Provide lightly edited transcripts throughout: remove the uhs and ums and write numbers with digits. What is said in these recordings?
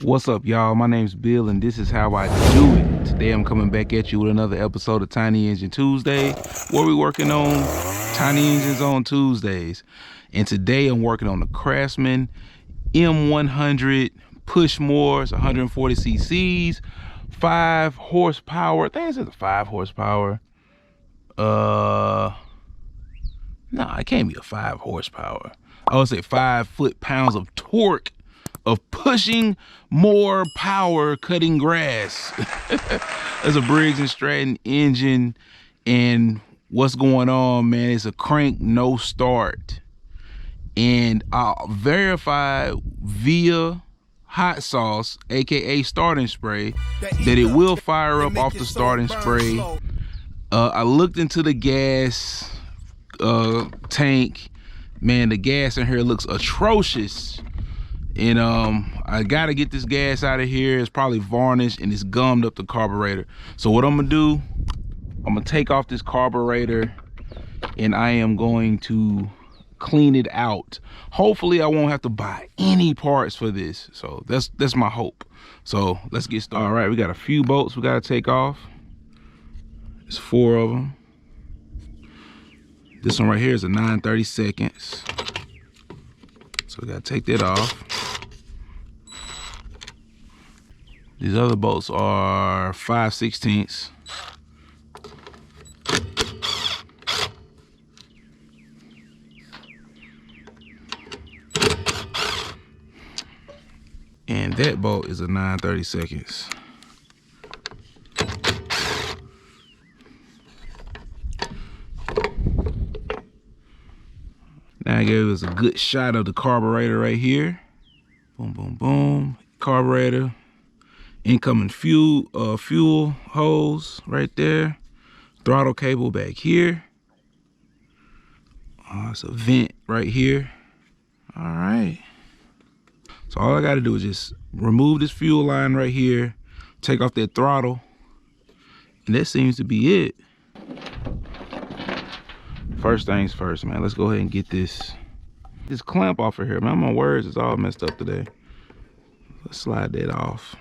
What's up, y'all? My name's Bill, and this is how I do it. Today, I'm coming back at you with another episode of Tiny Engine Tuesday, where we're working on tiny engines on Tuesdays. And today, I'm working on the Craftsman M100 push motors, 140 cc's, 5 horsepower. I think it says 5 horsepower. No, it can't be a 5 horsepower. I would say 5 foot-pounds of torque of pushing more power cutting grass. There's a Briggs and Stratton engine, and what's going on, man, it's a crank no start. And I'll verify via hot sauce, aka starting spray, that it will fire up off the starting spray. I looked into the gas tank. Man, the gas in here looks atrocious. And I gotta get this gas out of here. It's probably varnished and it's gummed up the carburetor. So what I'm gonna do, I'm gonna take off this carburetor and I am going to clean it out. Hopefully I won't have to buy any parts for this. So that's my hope. So let's get started. All right, we got a few bolts we gotta take off. There's 4 of them. This one right here is a 9/32. So we gotta take that off. These other bolts are 5/16. And that bolt is a 9/32. Now I gave us a good shot of the carburetor right here. Boom, boom, boom. Carburetor. Incoming fuel hose right there. Throttle cable back here. It's a vent right here. All right. So all I got to do is just remove this fuel line right here, take off that throttle, and that seems to be it. First things first, man. Let's go ahead and get this clamp off of here. Man, my words is all messed up today. Let's slide that off.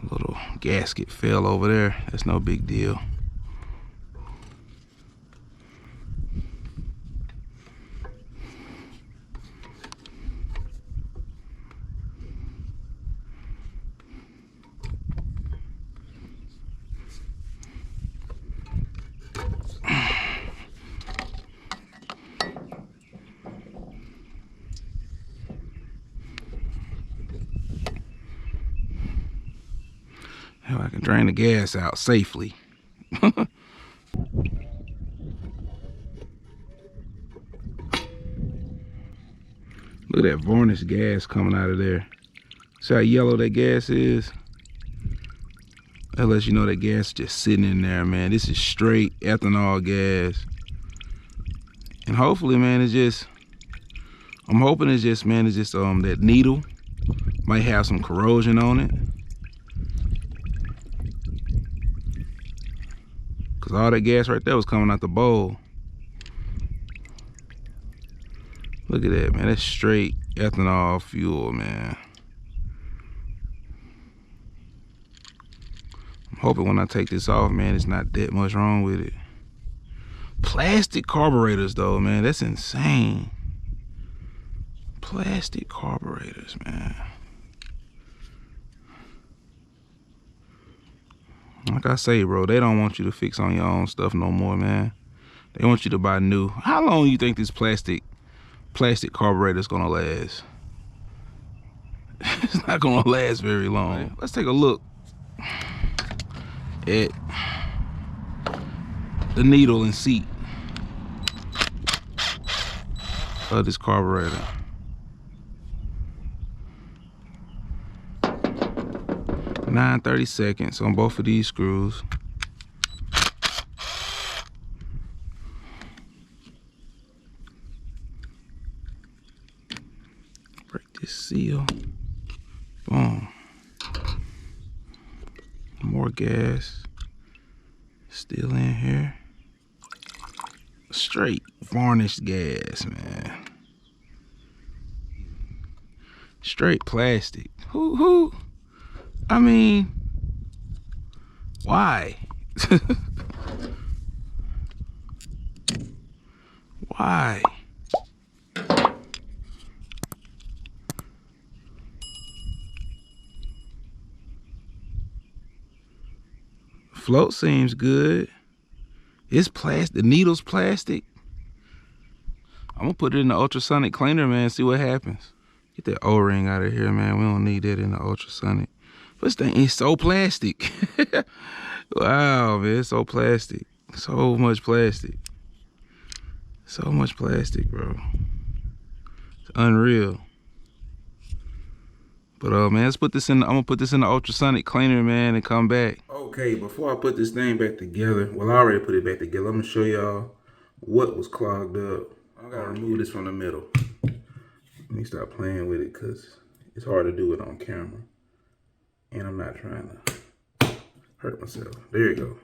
Little gasket fell over there. That's no big deal. Now I can drain the gas out safely. Look at that varnished gas coming out of there. See how yellow that gas is? That lets you know that gas is just sitting in there, man. This is straight ethanol gas. And hopefully, man, I'm hoping it's just that needle might have some corrosion on it. Cause all that gas right there was coming out the bowl. Look at that, man. That's straight ethanol fuel, man. I'm hoping when I take this off, man, it's not that much wrong with it. Plastic carburetors, though, man, that's insane. Plastic carburetors, man. Like I say, bro, they don't want you to fix on your own stuff no more, man. They want you to buy new. How long do you think this plastic carburetor is gonna last? It's not gonna last very long. Let's take a look at the needle and seat of this carburetor. 9/32 on both of these screws. Break this seal. Boom. More gas still in here. Straight varnished gas, man. Straight plastic. Who? I mean, why? Why? Float seems good. It's plastic. The needle's plastic. I'm gonna put it in the ultrasonic cleaner, man, see what happens. Get that O-ring out of here, man. We don't need that in the ultrasonic. But this thing is so plastic. Wow, man, it's so plastic. So much plastic. So much plastic, bro. It's unreal. But man, let's put this in. I'm gonna put this in the ultrasonic cleaner, man, and come back. Okay, before I put this thing back together, well, I already put it back together. I'm gonna show y'all what was clogged up. I gotta remove this from the middle. Let me stop playing with it because it's hard to do it on camera, and I'm not trying to hurt myself. There you go.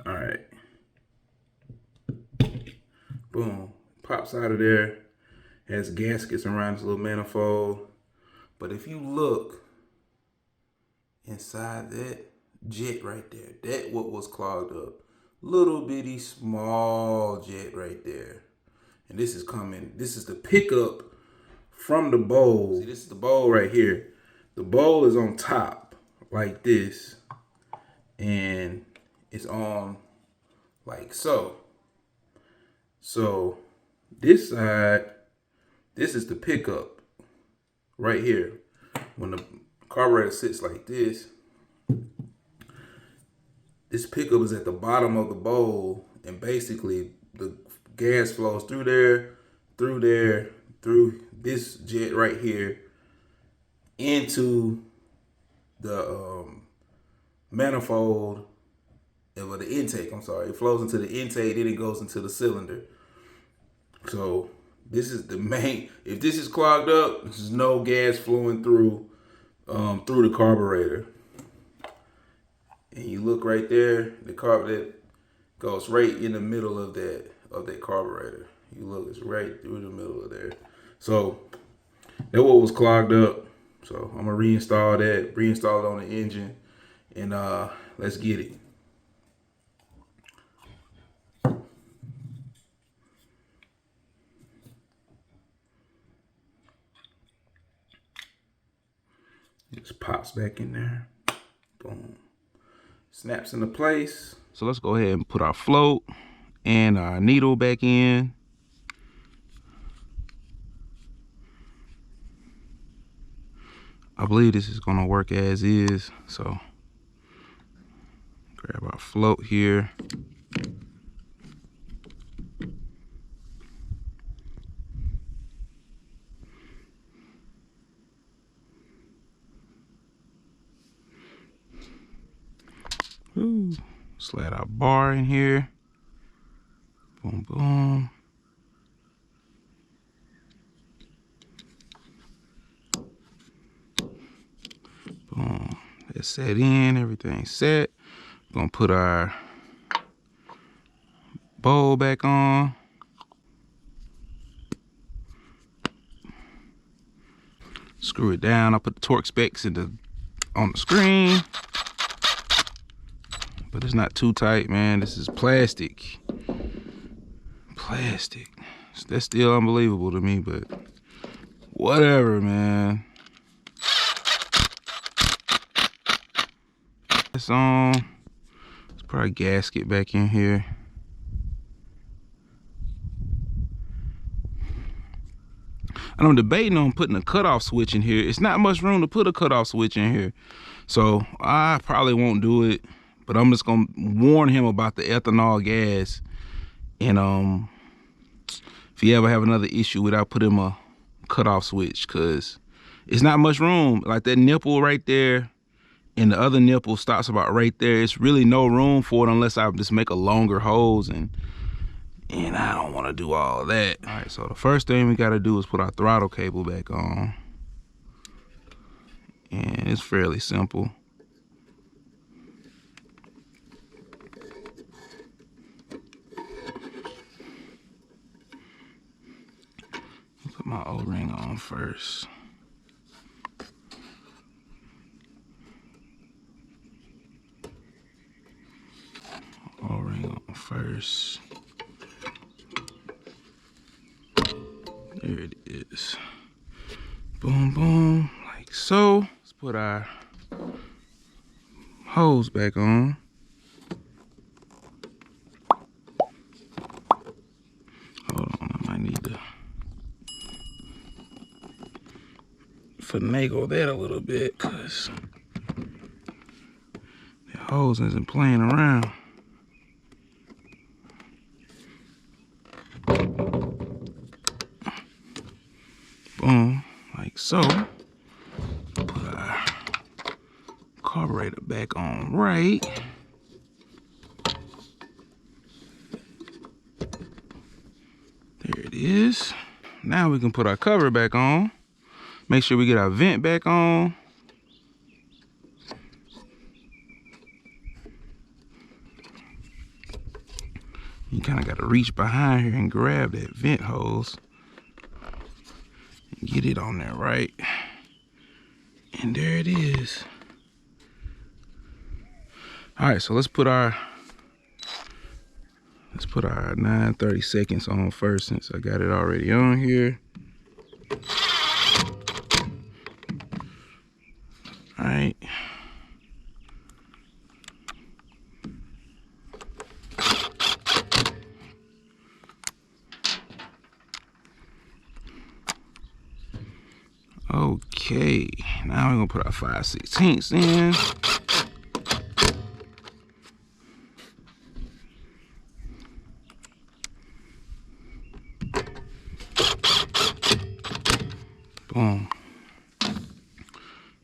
All right. Boom. Pops out of there. Has gaskets around this little manifold. But if you look inside that jet right there, that what was clogged up. Little bitty small jet right there. And this is coming, this is the pickup from the bowl. See, this is the bowl right here. The bowl is on top like this. And it's on like so. So this side, this is the pickup right here. When the carburetor sits like this, this pickup is at the bottom of the bowl, and basically the gas flows through there, through this jet right here into the manifold, or the intake, I'm sorry. It flows into the intake, then it goes into the cylinder. So this is the main, if this is clogged up, there's no gas flowing through the carburetor. And you look right there, the carburetor goes right in the middle of that carburetor. You look, it's right through the middle of there. So that what was clogged up. So I'm gonna reinstall it on the engine, and let's get it. Just pops back in there. Boom. Snaps into place. So let's go ahead and put our float and our needle back in. I believe this is gonna work as is. So grab our float here. Ooh. Slide our bar in here. Boom, boom. Boom. That's set in, everything's set. We're gonna put our bowl back on. Screw it down. I'll put the torque specs on the screen. But it's not too tight, man. This is plastic. Plastic. That's still unbelievable to me, but whatever, man. It's on. Let's put our gasket back in here. And I'm debating on putting a cutoff switch in here. It's not much room to put a cutoff switch in here, so I probably won't do it. But I'm just gonna warn him about the ethanol gas, and if he ever have another issue with it, I'll put him a cutoff switch, cause it's not much room. Like that nipple right there, and the other nipple stops about right there. It's really no room for it unless I just make a longer hose, and I don't want to do all of that. All right, so the first thing we got to do is put our throttle cable back on, and it's fairly simple. Put my O-ring on first. O-ring on first. There it is. Boom, boom, like so. Let's put our hose back on. Hold on, I might need to finagle that a little bit because the hose isn't playing around. Boom, like so. Put our carburetor back on right. There it is. Now we can put our cover back on. Make sure we get our vent back on. You kind of got to reach behind here and grab that vent hose and get it on there right. And there it is. All right, so let's put our 9/30 seconds on first, since I got it already on here. All right. Okay, now we're gonna put our 5/16 in. Boom.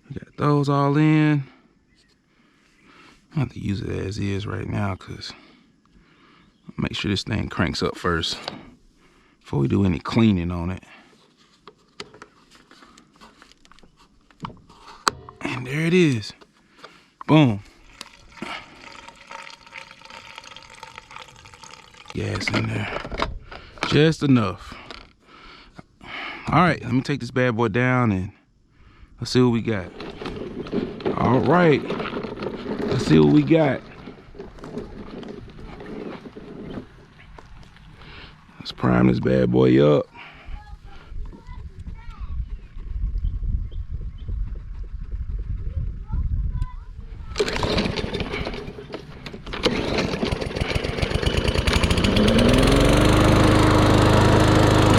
We got those all in. I have to use it as is right now because make sure this thing cranks up first before we do any cleaning on it. And there it is. Boom. Gas in there. Just enough. All right, let me take this bad boy down and let's see what we got. All right, let's see what we got. Let's prime this bad boy up.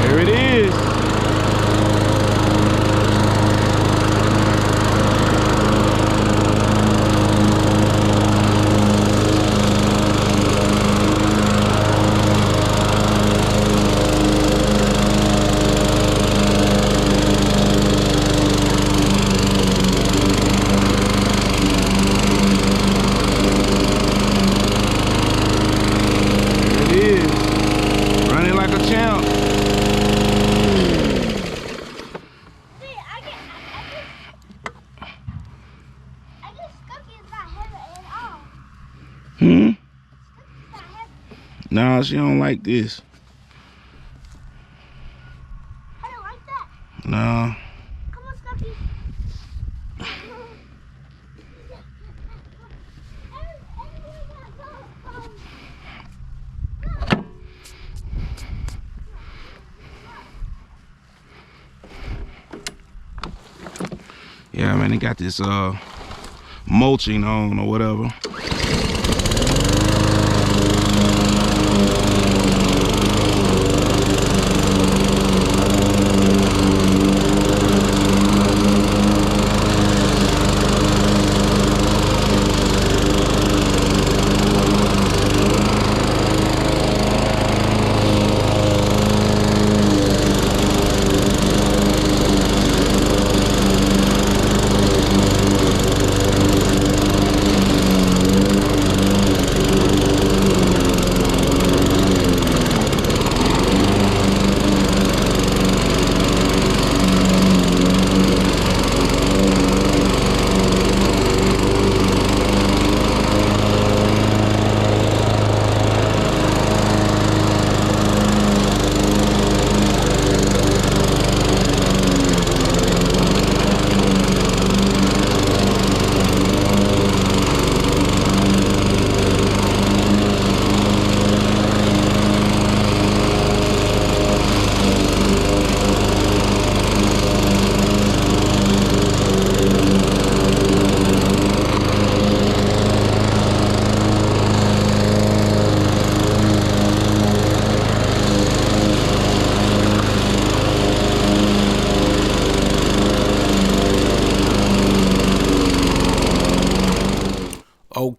There it is. Nah, she don't like this. I don't like that. Nah. Come on, Stucky. Yeah, man, they got this mulching on or whatever.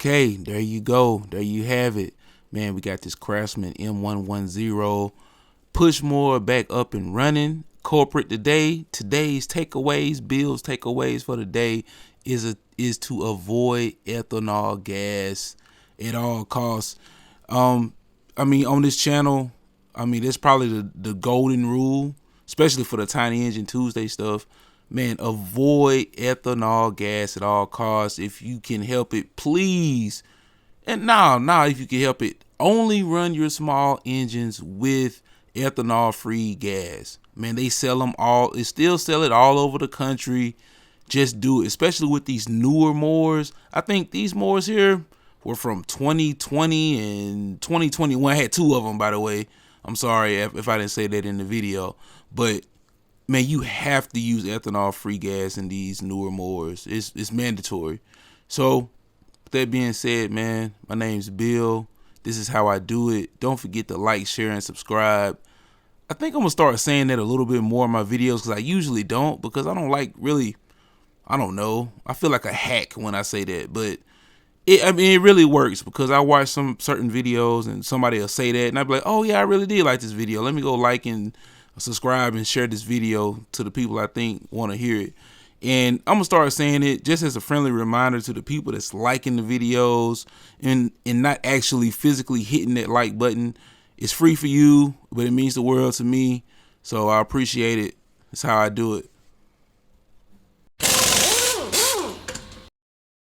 Okay, there you go. There you have it. Man, we got this Craftsman M110 push more back up and running. Corporate today. Today's takeaways, Bill's takeaways for the day is to avoid ethanol gas at all costs. I mean, on this channel, I mean, that's probably the golden rule, especially for the Tiny Engine Tuesday stuff. Man, avoid ethanol gas at all costs. If you can help it, please. And now, if you can help it, only run your small engines with ethanol-free gas. Man, they sell them all. They still sell it all over the country. Just do it, especially with these newer mowers. I think these mowers here were from 2020 and 2021. I had two of them, by the way. I'm sorry if I didn't say that in the video. But, man, you have to use ethanol-free gas in these newer mowers. It's mandatory. So, with that being said, man, my name's Bill. This is how I do it. Don't forget to like, share, and subscribe. I think I'm going to start saying that a little bit more in my videos because I usually don't, because I don't like really, I don't know. I feel like a hack when I say that, but it really works because I watch some certain videos and somebody will say that and I'll be like, oh yeah, I really did like this video. Let me go like and subscribe and share this video to the people I think want to hear it. And I'm gonna start saying it just as a friendly reminder to the people that's liking the videos and not actually physically hitting that like button. It's free for you, but it means the world to me. So I appreciate it. That's how I do it.